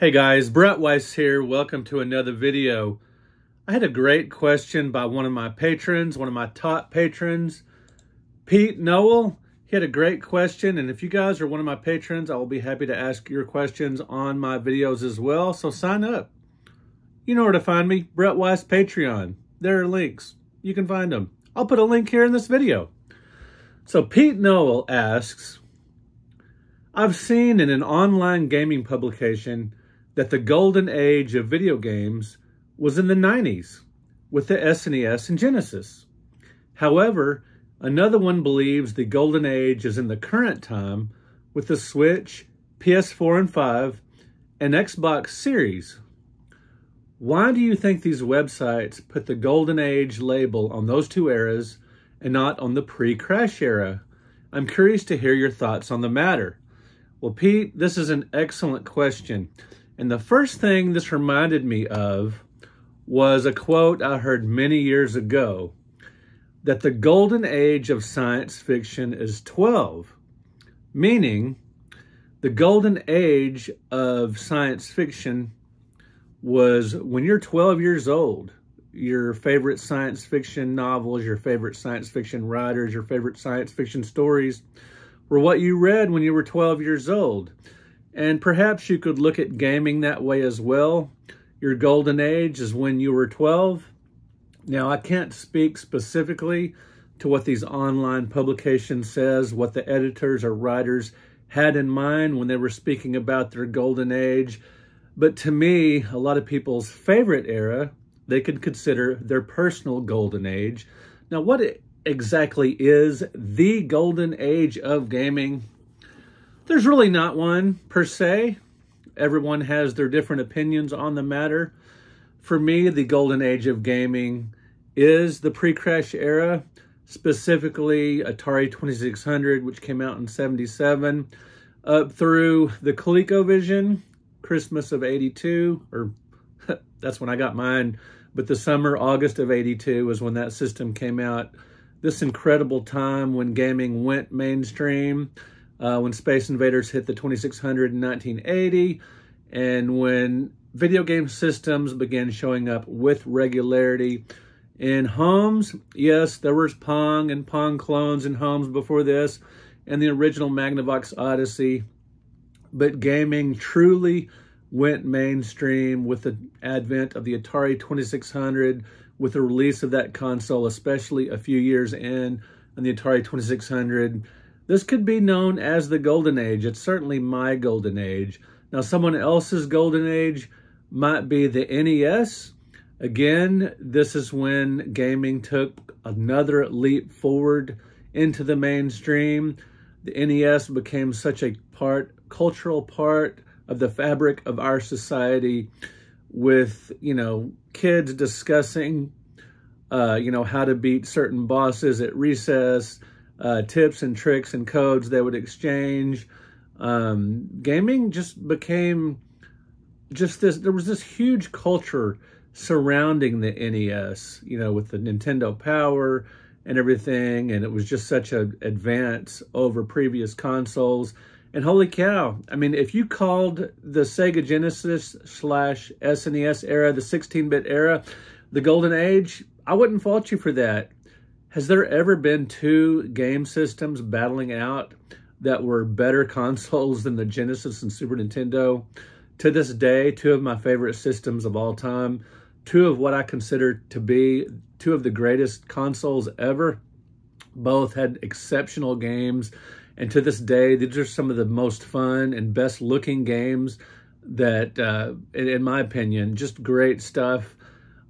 Hey guys, Brett Weiss here. Welcome to another video. I had a great question by one of my patrons, one of my top patrons, Pete Noel. He had a great question, and if you guys are one of my patrons, I will be happy to ask your questions on my videos as well, so sign up. You know where to find me, Brett Weiss Patreon. There are links. You can find them. I'll put a link here in this video. So Pete Noel asks, I've seen in an online gaming publication that the golden age of video games was in the 90s with the SNES and Genesis. However, another one believes the golden age is in the current time with the Switch, PS4 and 5, and Xbox Series. Why do you think these websites put the golden age label on those two eras and not on the pre-crash era? I'm curious to hear your thoughts on the matter. Well, Pete, this is an excellent question. And the first thing this reminded me of was a quote I heard many years ago, that the golden age of science fiction is 12, meaning the golden age of science fiction was when you're 12 years old. Your favorite science fiction novels, your favorite science fiction writers, your favorite science fiction stories were what you read when you were 12 years old. And perhaps you could look at gaming that way as well. Your golden age is when you were 12. Now, I can't speak specifically to what these online publications says, what the editors or writers had in mind when they were speaking about their golden age. But to me, a lot of people's favorite era, they could consider their personal golden age. Now, what exactly is the golden age of gaming? There's really not one per se. Everyone has their different opinions on the matter. For me, the golden age of gaming is the pre-crash era, specifically Atari 2600, which came out in '77, up through the ColecoVision, Christmas of '82, or that's when I got mine, but the summer, August of '82 was when that system came out. This incredible time when gaming went mainstream, when Space Invaders hit the 2600 in 1980, and when video game systems began showing up with regularity in homes. Yes, there was Pong and Pong clones in homes before this, and the original Magnavox Odyssey, but gaming truly went mainstream with the advent of the Atari 2600, with the release of that console, especially a few years in on the Atari 2600. This could be known as the golden age. It's certainly my golden age. Now, someone else's golden age might be the NES. Again, this is when gaming took another leap forward into the mainstream. The NES became such a cultural part of the fabric of our society, with, kids discussing, how to beat certain bosses at recess, tips and tricks and codes they would exchange. Gaming just became there was this huge culture surrounding the NES, with the Nintendo Power and everything. And it was just such an advance over previous consoles. And holy cow, I mean, if you called the Sega Genesis / SNES era, the 16-bit era, the golden age, I wouldn't fault you for that. Has there ever been two game systems battling out that were better consoles than the Genesis and Super Nintendo? To this day, two of my favorite systems of all time, two of what I consider to be two of the greatest consoles ever. Both had exceptional games, and to this day, these are some of the most fun and best looking games that, in my opinion, just great stuff.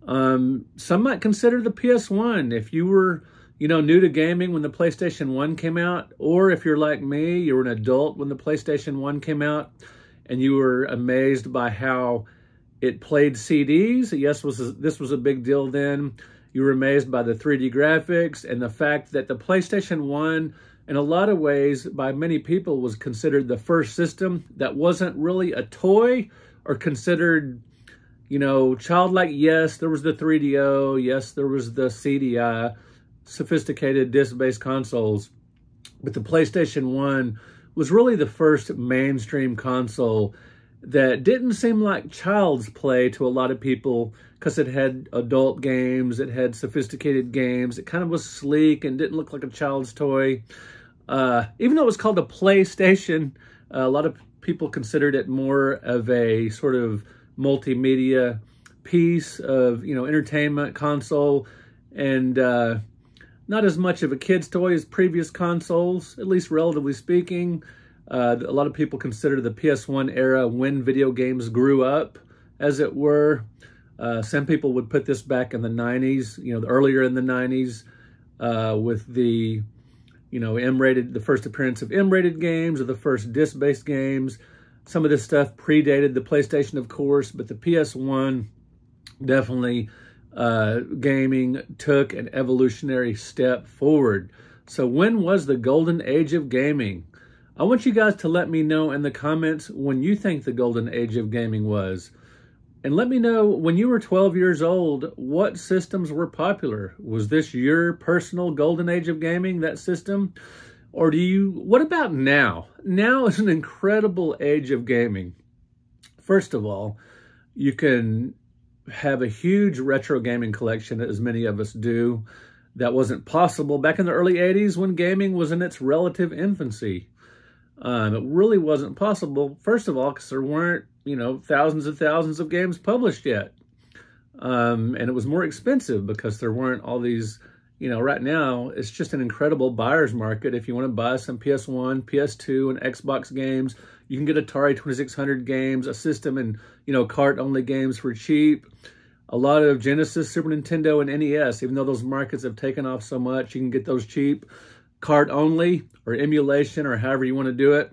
Some might consider the PS1. If you were, new to gaming when the PlayStation 1 came out, or if you're like me, you were an adult when the PlayStation 1 came out, and you were amazed by how it played CDs. Yes, this was a big deal then. You were amazed by the 3D graphics and the fact that the PlayStation 1, in a lot of ways, by many people, was considered the first system that wasn't really a toy or considered, childlike. Yes, there was the 3DO. Yes, there was the CDI, sophisticated disc-based consoles. But the PlayStation 1 was really the first mainstream console that didn't seem like child's play to a lot of people because it had adult games, it had sophisticated games, it kind of was sleek and didn't look like a child's toy. Even though it was called a PlayStation, a lot of people considered it more of a sort of multimedia piece of, entertainment console, and not as much of a kid's toy as previous consoles, at least relatively speaking. A lot of people consider the PS1 era when video games grew up, as it were. Some people would put this back in the 90s, earlier in the 90s, with the, M-rated, the first appearance of M-rated games or the first disc-based games. Some of this stuff predated the PlayStation, of course, but the PS1 definitely, gaming took an evolutionary step forward. So when was the golden age of gaming? I want you guys to let me know in the comments when you think the golden age of gaming was. And let me know, when you were 12 years old, what systems were popular? Was this your personal golden age of gaming, that system? Or what about now? Now is an incredible age of gaming. First of all, you can have a huge retro gaming collection, as many of us do. That wasn't possible back in the early 80s when gaming was in its relative infancy. It really wasn't possible, first of all, because there weren't, thousands and thousands of games published yet. And it was more expensive because there weren't all these, right now, it's just an incredible buyer's market. If you want to buy some PS1, PS2, and Xbox games, you can get Atari 2600 games, a system, and, cart-only games for cheap. A lot of Genesis, Super Nintendo, and NES, even though those markets have taken off so much, you can get those cheap, cart-only, or emulation, or however you want to do it.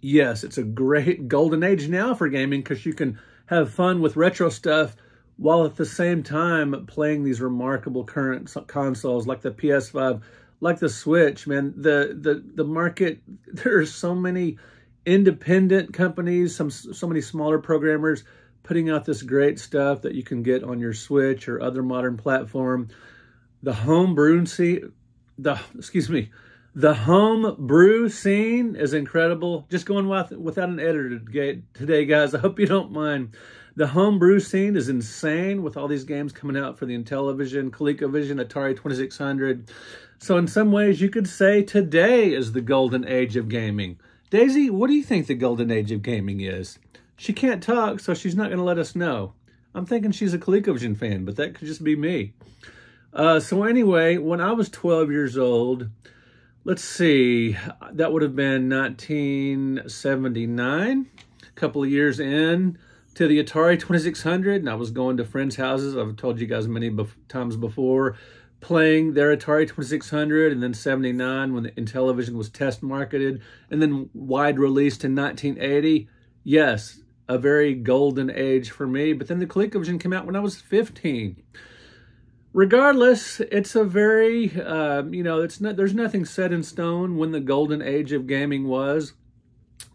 Yes, it's a great golden age now for gaming because you can have fun with retro stuff while at the same time playing these remarkable current consoles like the PS5, like the Switch. Man, the market, there are so many independent companies, so many smaller programmers putting out this great stuff that you can get on your Switch or other modern platform. The home brew scene, the home brew scene is incredible. Just going without an editor today, guys. I hope you don't mind. The home brew scene is insane with all these games coming out for the Intellivision, ColecoVision, Atari 2600. So in some ways, you could say today is the golden age of gaming. Daisy, what do you think the golden age of gaming is? She can't talk, so she's not going to let us know. I'm thinking she's a ColecoVision fan, but that could just be me. So anyway, when I was 12 years old, let's see, that would have been 1979, a couple of years in to the Atari 2600, and I was going to friends' houses. I've told you guys many times before, playing their Atari 2600, and then 79 when the Intellivision was test marketed, and then wide released in 1980. Yes, a very golden age for me, but then the ColecoVision came out when I was 15. Regardless, it's a very, there's nothing set in stone when the golden age of gaming was,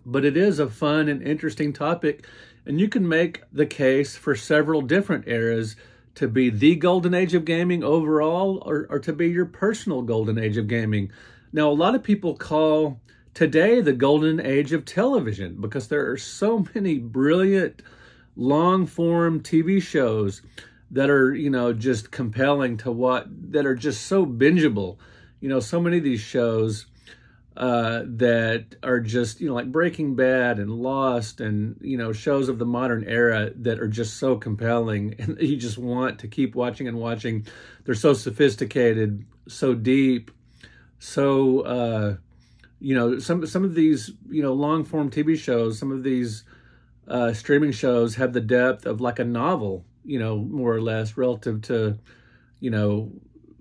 but it is a fun and interesting topic, and you can make the case for several different eras to be the golden age of gaming overall, or to be your personal golden age of gaming. Now, a lot of people call today the golden age of television because there are so many brilliant long-form TV shows that are, just compelling to that are just so bingeable. So many of these shows that are just, like Breaking Bad and Lost and, shows of the modern era that are just so compelling and you just want to keep watching and watching. They're so sophisticated, so deep, so, some of these, long-form TV shows, some of these streaming shows have the depth of like a novel, more or less relative to,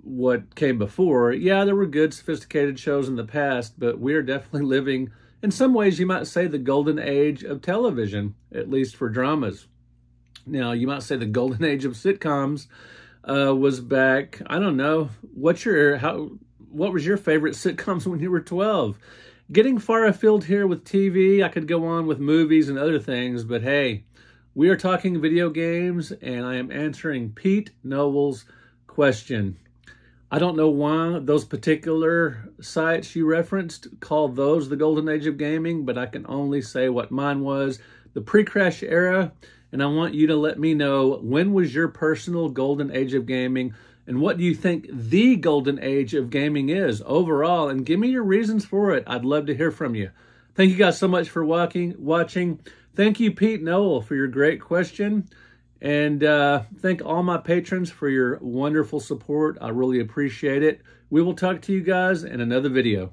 what came before. Yeah, there were good, sophisticated shows in the past, but we're definitely living, in some ways, you might say the golden age of television, at least for dramas. Now, you might say the golden age of sitcoms was back, I don't know, what was your favorite sitcoms when you were 12? Getting far afield here with TV, I could go on with movies and other things, but hey, we are talking video games, and I am answering Pete Noel's question. I don't know why those particular sites you referenced call those the golden age of gaming, but I can only say what mine was. the pre-crash era, and I want you to let me know, when was your personal golden age of gaming, and what do you think the golden age of gaming is overall, and give me your reasons for it. I'd love to hear from you. Thank you guys so much for watching. Thank you, Pete Noel, for your great question. And thank all my patrons for your wonderful support. I really appreciate it. We will talk to you guys in another video.